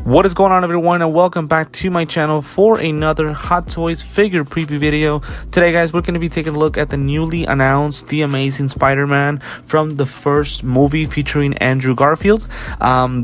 What is going on, everyone, and welcome back to my channel for another Hot Toys figure preview video. Today, guys, we're going to be taking a look at the newly announced The Amazing Spider-Man from the first movie featuring Andrew Garfield.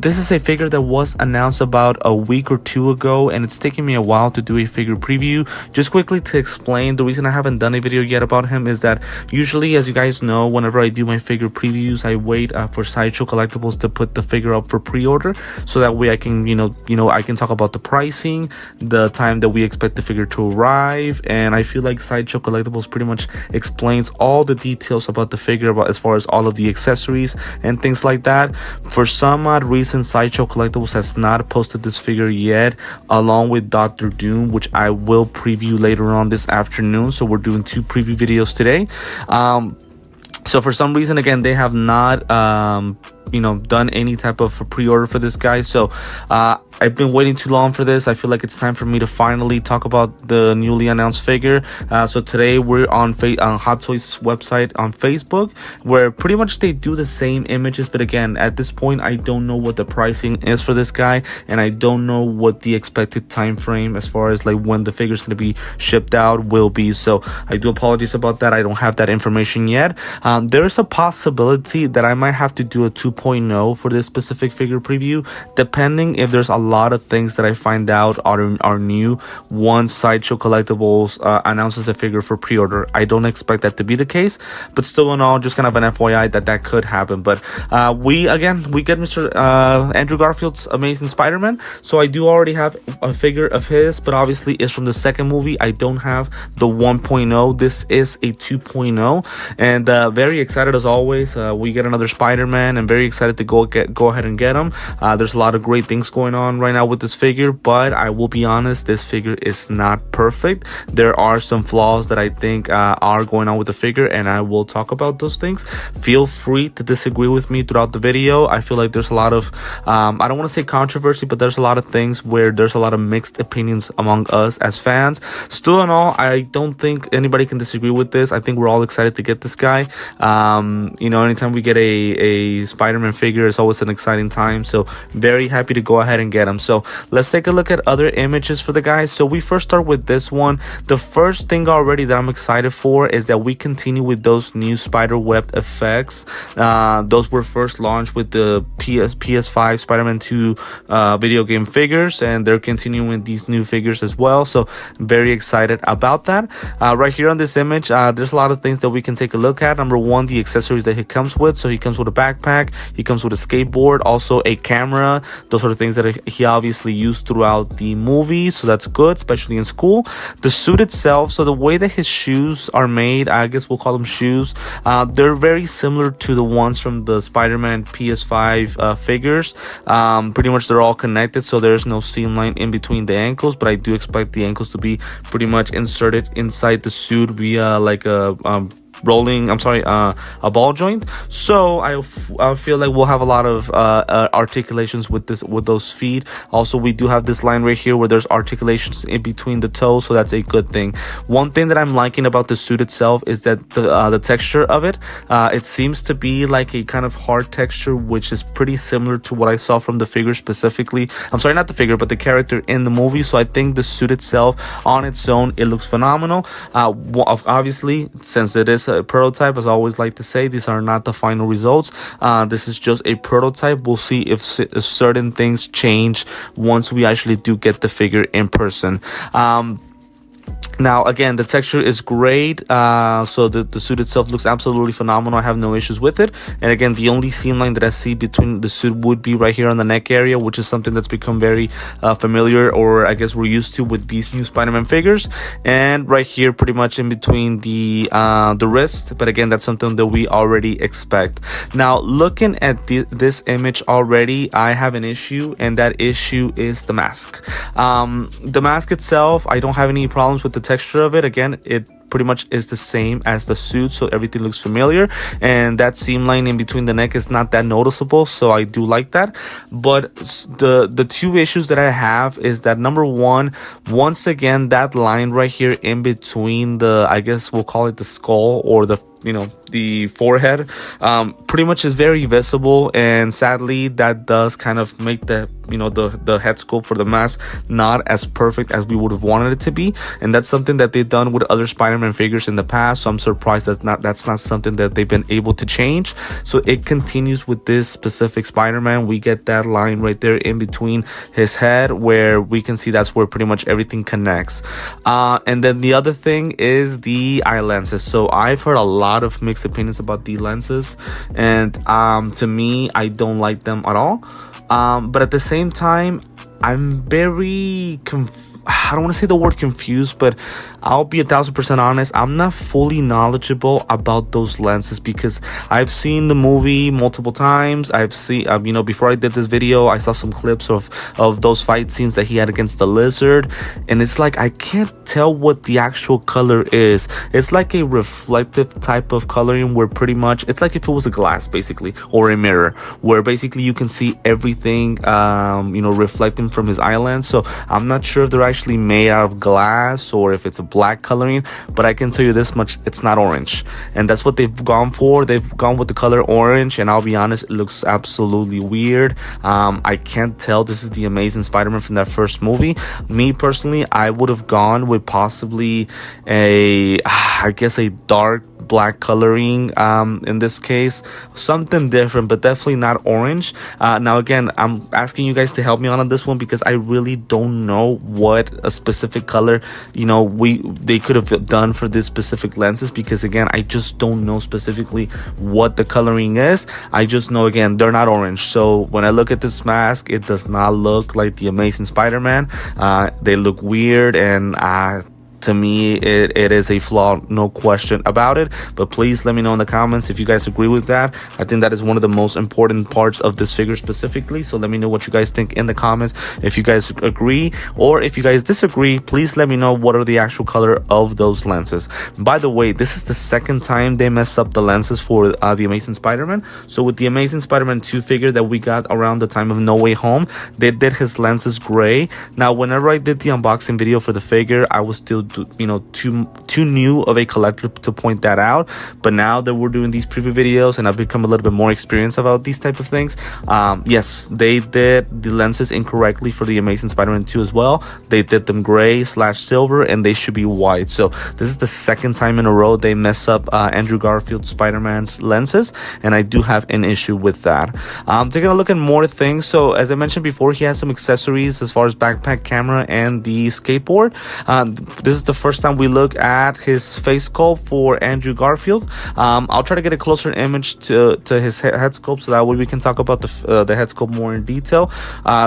This is a figure that was announced about a week or two ago, and it's taken me a while to do a figure preview. Just quickly to explain, the reason I haven't done a video yet about him is that usually, as you guys know, whenever I do my figure previews, I wait for Sideshow Collectibles to put the figure up for pre-order, so that way I can, I can talk about the pricing, the time that we expect the figure to arrive, and I feel like Sideshow Collectibles pretty much explains all the details about the figure, about as far as all of the accessories and things like that. For some odd reason, Sideshow Collectibles has not posted this figure yet, along with Dr. Doom, which I will preview later on this afternoon. So we're doing two preview videos today. So for some reason, again, they have not done any type of pre-order for this guy. So I've been waiting too long for this. I feel like it's time for me to finally talk about the newly announced figure. So today we're on Hot Toys website on Facebook, where pretty much they do the same images, but again, at this point I don't know what the pricing is for this guy, and I don't know what the expected time frame as far as like when the figure is going to be shipped out will be. So I do apologize about that. I don't have that information yet. There is a possibility that I might have to do a 2.0 for this specific figure preview, depending if there's a lot of things that I find out are new once Sideshow Collectibles announces the figure for pre-order. I don't expect that to be the case, but still in all, just kind of an FYI that could happen. But we get Mr. Andrew Garfield's Amazing Spider-Man, so I do already have a figure of his, but obviously it's from the second movie. I don't have the 1.0. This is a 2.0, and very excited as always. We get another Spider-Man, and very excited to go ahead and get him. There's a lot of great things going on right now with this figure, but I will be honest, this figure is not perfect. There are some flaws that I think are going on with the figure, and I will talk about those things. Feel free to disagree with me throughout the video. I feel like there's a lot of I don't want to say controversy, but there's a lot of things where there's a lot of mixed opinions among us as fans. Still in all, I don't think anybody can disagree with this. I think we're all excited to get this guy. Anytime we get a Spider-Man figure, it's always an exciting time, so very happy to go ahead and get him. So let's take a look at other images for the guy. So we first start with this one. The first thing already that I'm excited for is that we continue with those new spider web effects. Those were first launched with the PS5 Spiderman 2 video game figures, and they're continuing with these new figures as well, so very excited about that. Right here on this image, there's a lot of things that we can take a look at. Number one, the accessories that he comes with. So he comes with a backpack, he comes with a skateboard, also a camera. Those are the things that he obviously used throughout the movie, so that's good, especially in school. The suit itself, so the way that his shoes are made, I guess we'll call them shoes, they're very similar to the ones from the Spider-Man PS5 figures. Pretty much they're all connected, so there's no seam line in between the ankles, but I do expect the ankles to be pretty much inserted inside the suit via like a a ball joint. So I feel like we'll have a lot of articulations with those feet. Also, we do have this line right here where there's articulations in between the toes, so that's a good thing. One thing that I'm liking about the suit itself is that the texture of it, it seems to be like a kind of hard texture, which is pretty similar to what I saw from the figure specifically. I'm sorry, not the figure, but the character in the movie. So I think the suit itself on its own, it looks phenomenal. Obviously, since it is a prototype, as I always like to say, these are not the final results. This is just a prototype. We'll see if certain things change once we actually do get the figure in person. Now, again, the texture is great. So the suit itself looks absolutely phenomenal. I have no issues with it. And again, the only seam line that I see between the suit would be right here on the neck area, which is something that's become very familiar, or I guess we're used to with these new Spider-Man figures. And right here, pretty much in between the wrist. But again, that's something that we already expect. Now, looking at this image already, I have an issue, and that issue is the mask. The mask itself, I don't have any problems with the texture of it. Again, it pretty much is the same as the suit, so everything looks familiar, and that seam line in between the neck is not that noticeable, so I do like that. But the two issues that I have is that, number one, once again, that line right here in between the, I guess we'll call it the skull or the the forehead, pretty much is very visible, and sadly that does kind of make the the head sculpt for the mask not as perfect as we would have wanted it to be. And that's something that they've done with other Spider-Man figures in the past, so I'm surprised that's not something that they've been able to change. So it continues with this specific Spider-Man. We get that line right there in between his head where we can see that's where pretty much everything connects. And then the other thing is the eye lenses. So I've heard a lot of mixed opinions about the lenses, and to me, I don't like them at all. But at the same time, I'm very I don't want to say the word confused, but I'll be 1,000% honest. I'm not fully knowledgeable about those lenses because I've seen the movie multiple times. I've seen, before I did this video, I saw some clips of those fight scenes that he had against the lizard, and it's like I can't tell what the actual color is. It's like a reflective type of coloring where pretty much it's like if it was a glass basically, or a mirror, where basically you can see everything reflecting from his eye lens. So I'm not sure if they're actually made out of glass or if it's a black coloring, but I can tell you this much: it's not orange, and that's what they've gone for. They've gone with the color orange, and I'll be honest, it looks absolutely weird. I can't tell this is the Amazing Spider-Man from that first movie. Me personally, I would have gone with possibly a dark black coloring, in this case, something different, but definitely not orange. Now again, I'm asking you guys to help me on this one because I really don't know what a specific color they could have done for this specific lenses, because again, I just don't know specifically what the coloring is. I just know, again, they're not orange. So when I look at this mask, it does not look like the Amazing Spider-Man. They look weird, and to me, it is a flaw, no question about it. But please let me know in the comments if you guys agree with that. I think that is one of the most important parts of this figure specifically. So let me know what you guys think in the comments. If you guys agree, or if you guys disagree, please let me know what are the actual color of those lenses. By the way, this is the second time they mess up the lenses for the Amazing Spider-Man. So with the Amazing Spider-Man 2 figure that we got around the time of No Way Home, they did his lenses gray. Now, whenever I did the unboxing video for the figure, I was still too new of a collector to point that out. But now that we're doing these preview videos and I've become a little bit more experienced about these type of things, yes, they did the lenses incorrectly for the Amazing Spider-Man 2 as well. They did them gray/silver, and they should be white. So this is the second time in a row they mess up Andrew Garfield Spider-Man's lenses, and I do have an issue with that. Taking a look at more things. So as I mentioned before, he has some accessories as far as backpack, camera, and the skateboard. This is the first time we look at his face sculpt for Andrew Garfield. I'll try to get a closer image to his head sculpt, so that way we can talk about the head sculpt more in detail.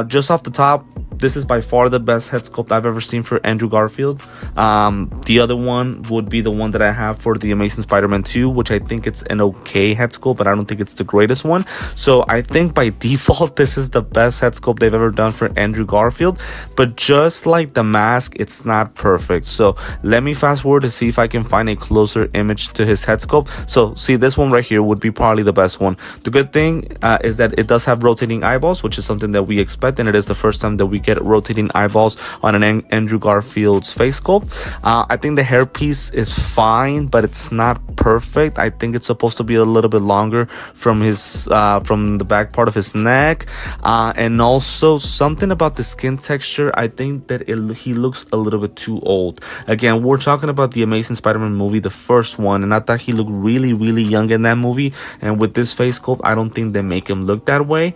Just off the top, this is by far the best head sculpt I've ever seen for Andrew Garfield. The other one would be the one that I have for the Amazing Spider-Man 2, which I think it's an okay head sculpt, but I don't think it's the greatest one. So I think by default, this is the best head sculpt they've ever done for Andrew Garfield. But just like the mask, it's not perfect. So let me fast forward to see if I can find a closer image to his head sculpt. So see, this one right here would be probably the best one. The good thing is that it does have rotating eyeballs, which is something that we expect, and it is the first time that we get rotating eyeballs on an Andrew Garfield's face sculpt. I think the hairpiece is fine, but it's not perfect. I think it's supposed to be a little bit longer from his from the back part of his neck, and also something about the skin texture. I think that he looks a little bit too old. Again, we're talking about the Amazing Spider-Man movie, the first one, and I thought he looked really, really young in that movie. And with this face sculpt, I don't think they make him look that way.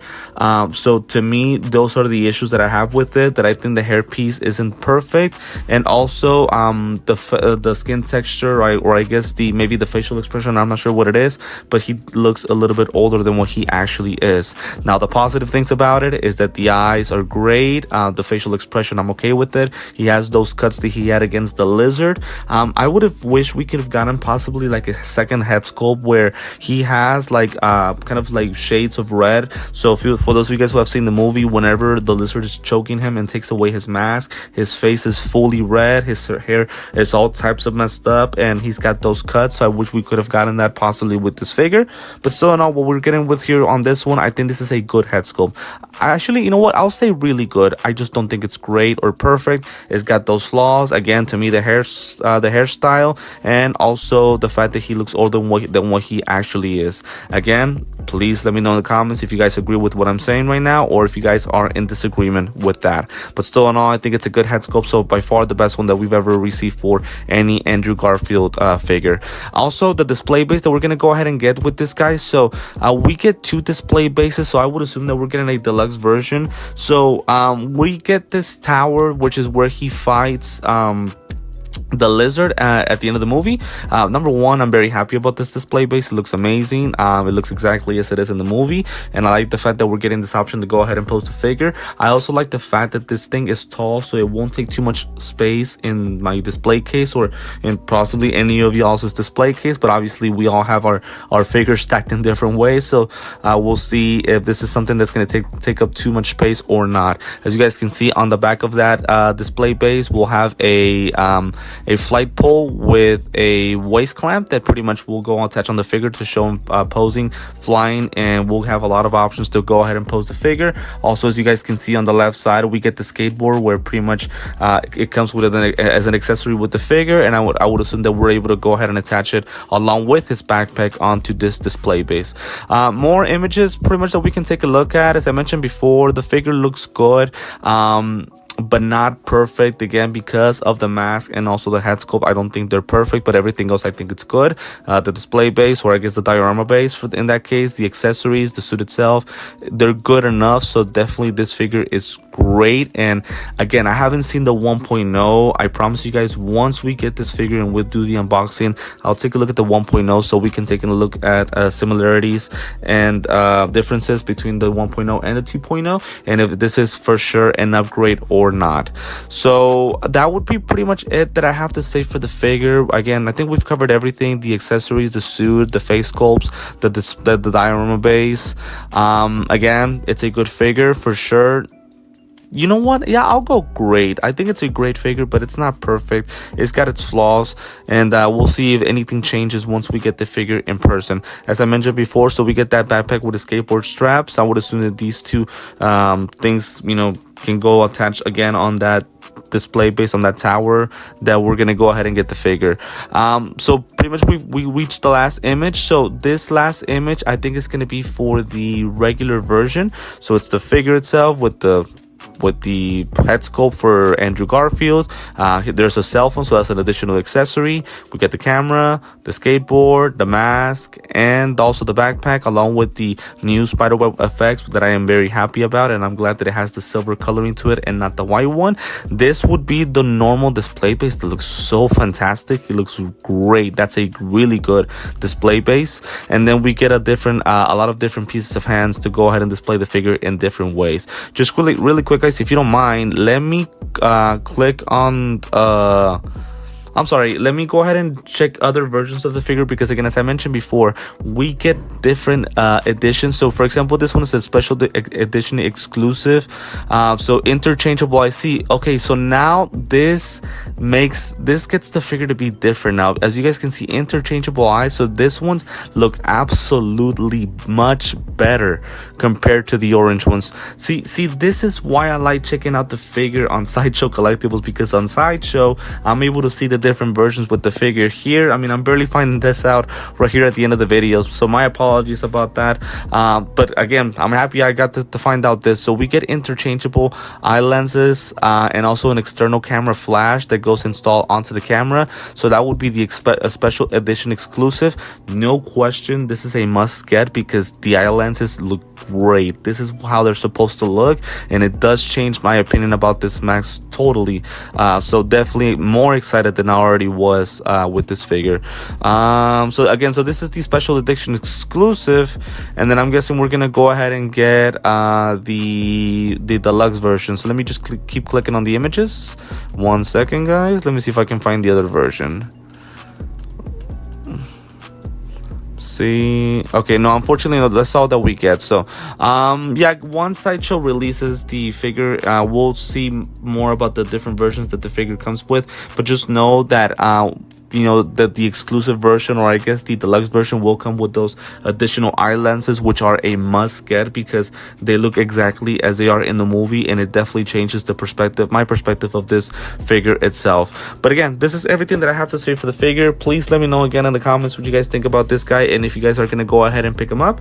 So to me, those are the issues that I have with it. That I think the hairpiece isn't perfect, and also the skin texture, or I guess maybe the facial expression. I'm not sure what it is, but he looks a little bit older than what he actually is. Now, the positive things about it is that the eyes are great. The facial expression, I'm okay with it. He has those cuts that he had against the lizard. I would have wished we could have gotten possibly like a second head sculpt where he has like kind of like shades of red. So for those of you guys who have seen the movie, whenever the lizard is choking cloaking him and takes away his mask. His face is fully red, his hair is all types of messed up, and he's got those cuts. So I wish we could have gotten that possibly with this figure, but still in all, what we're getting with here on this one, I think this is a good head sculpt. Actually, you know what, I'll say really good. I just don't think it's great or perfect. It's got those flaws. Again, to me, the hairstyle, and also the fact that he looks older than what he actually is. Again, please let me know in the comments if you guys agree with what I'm saying right now, or if you guys are in disagreement with that. But still in all, I think it's a good head sculpt, so by far the best one that we've ever received for any Andrew Garfield figure. Also, the display base that we're gonna go ahead and get with this guy, so we get 2 display bases, so I would assume that we're getting a deluxe version. So we get this tower, which is where he fights the lizard at the end of the movie. Number one, I'm very happy about this display base. It looks amazing. It looks exactly as it is in the movie, and I like the fact that we're getting this option to go ahead and post a figure. I also like the fact that this thing is tall, so it won't take too much space in my display case or in possibly any of y'all's display case. But obviously we all have our figures stacked in different ways, so we'll see if this is something that's going to take up too much space or not. As you guys can see on the back of that display base, we'll have a flight pole with a waist clamp that pretty much will go attach on the figure to show him posing, flying, and we'll have a lot of options to go ahead and pose the figure. Also, as you guys can see on the left side, we get the skateboard where pretty much it comes with as an accessory with the figure, and I would assume that we're able to go ahead and attach it along with his backpack onto this display base. More images pretty much that we can take a look at. As I mentioned before, the figure looks good, but not perfect, again because of the mask and also the head sculpt. I don't think they're perfect, but everything else I think it's good. The display base, or I guess the diorama base in that case, the accessories, the suit itself, they're good enough. So definitely this figure is great. And again, I haven't seen the 1.0. I promise you guys, once we get this figure and we'll do the unboxing, I'll take a look at the 1.0 so we can take a look at similarities and differences between the 1.0 and the 2.0, and if this is for sure an upgrade or not. So that would be pretty much it that I have to say for the figure. Again, I think we've covered everything: the accessories, the suit, the face sculpts, the diorama base. Again, it's a good figure for sure. You know what? Yeah, I'll go great. I think it's a great figure, but it's not perfect. It's got its flaws, and we'll see if anything changes once we get the figure in person. As I mentioned before, so we get that backpack with the skateboard straps. I would assume that these two things, can go attached again on that display based on that tower that we're gonna go ahead and get the figure. So pretty much we reached the last image. So this last image I think is gonna be for the regular version. So it's the figure itself with the head sculpt for Andrew Garfield. There's a cell phone, so that's an additional accessory. We get the camera, the skateboard, the mask, and also the backpack, along with the new spiderweb effects that I am very happy about, and I'm glad that it has the silver coloring to it and not the white one. This would be the normal display base that looks so fantastic. It looks great. That's a really good display base. And then we get a lot of different pieces of hands to go ahead and display the figure in different ways. Just really quick, guys, if you don't mind, let me click on let me go ahead and check other versions of the figure, because again, as I mentioned before, we get different editions. So for example, this one is a special edition exclusive, so interchangeable. I see. Okay, so now this gets the figure to be different now. As you guys can see, interchangeable eyes. So this ones look absolutely much better compared to the orange ones. See, this is why I like checking out the figure on Sideshow Collectibles, because on Sideshow I'm able to see the different versions with the figure. Here, I mean, I'm barely finding this out right here at the end of the videos, so my apologies about that. But again, I'm happy I got to find out this. So we get interchangeable eye lenses and also an external camera flash that goes installed onto the camera. So that would be the special edition exclusive. No question, this is a must get because the eye lenses look great. This is how they're supposed to look, and it does change my opinion about this mask totally. So definitely more excited than I already was with this figure. So again, so this is the special edition exclusive, and then I'm guessing we're gonna go ahead and get the deluxe version. So let me just keep clicking on the images. 1 second, guys. Let me see if I can find the other version. see. Okay, no, unfortunately, no, that's all that we get. So yeah, once Sideshow releases the figure, we'll see more about the different versions that the figure comes with. But just know that you know that the exclusive version, or I guess the deluxe version, will come with those additional eye lenses, which are a must get because they look exactly as they are in the movie, and it definitely changes the perspective, my perspective of this figure itself. But again, this is everything that I have to say for the figure. Please let me know again in the comments what you guys think about this guy, and if you guys are going to go ahead and pick him up.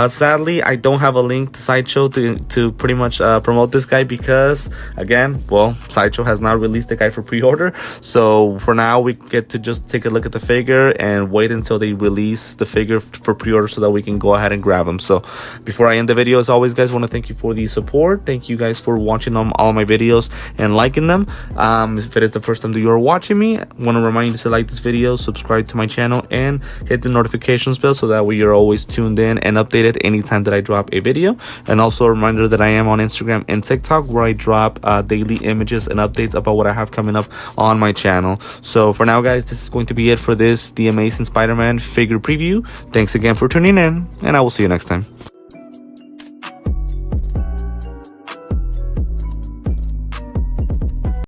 Sadly, I don't have a link to Sideshow to pretty much promote this guy because, again, well, Sideshow has not released the guy for pre-order. So for now, we get to just take a look at the figure and wait until they release the figure for pre-order so that we can go ahead and grab them. So before I end the video, as always, guys, want to thank you for the support. Thank you guys for watching all my videos and liking them. If it is the first time that you're watching me, I want to remind you to like this video, subscribe to my channel, and hit the notifications bell so that way you're always tuned in and updated anytime that I drop a video. And also a reminder that I am on Instagram and TikTok, where I drop daily images and updates about what I have coming up on my channel. So for now, guys, this is going to be it for this The Amazing Spider-Man figure preview. Thanks again for tuning in, and I will see you next time.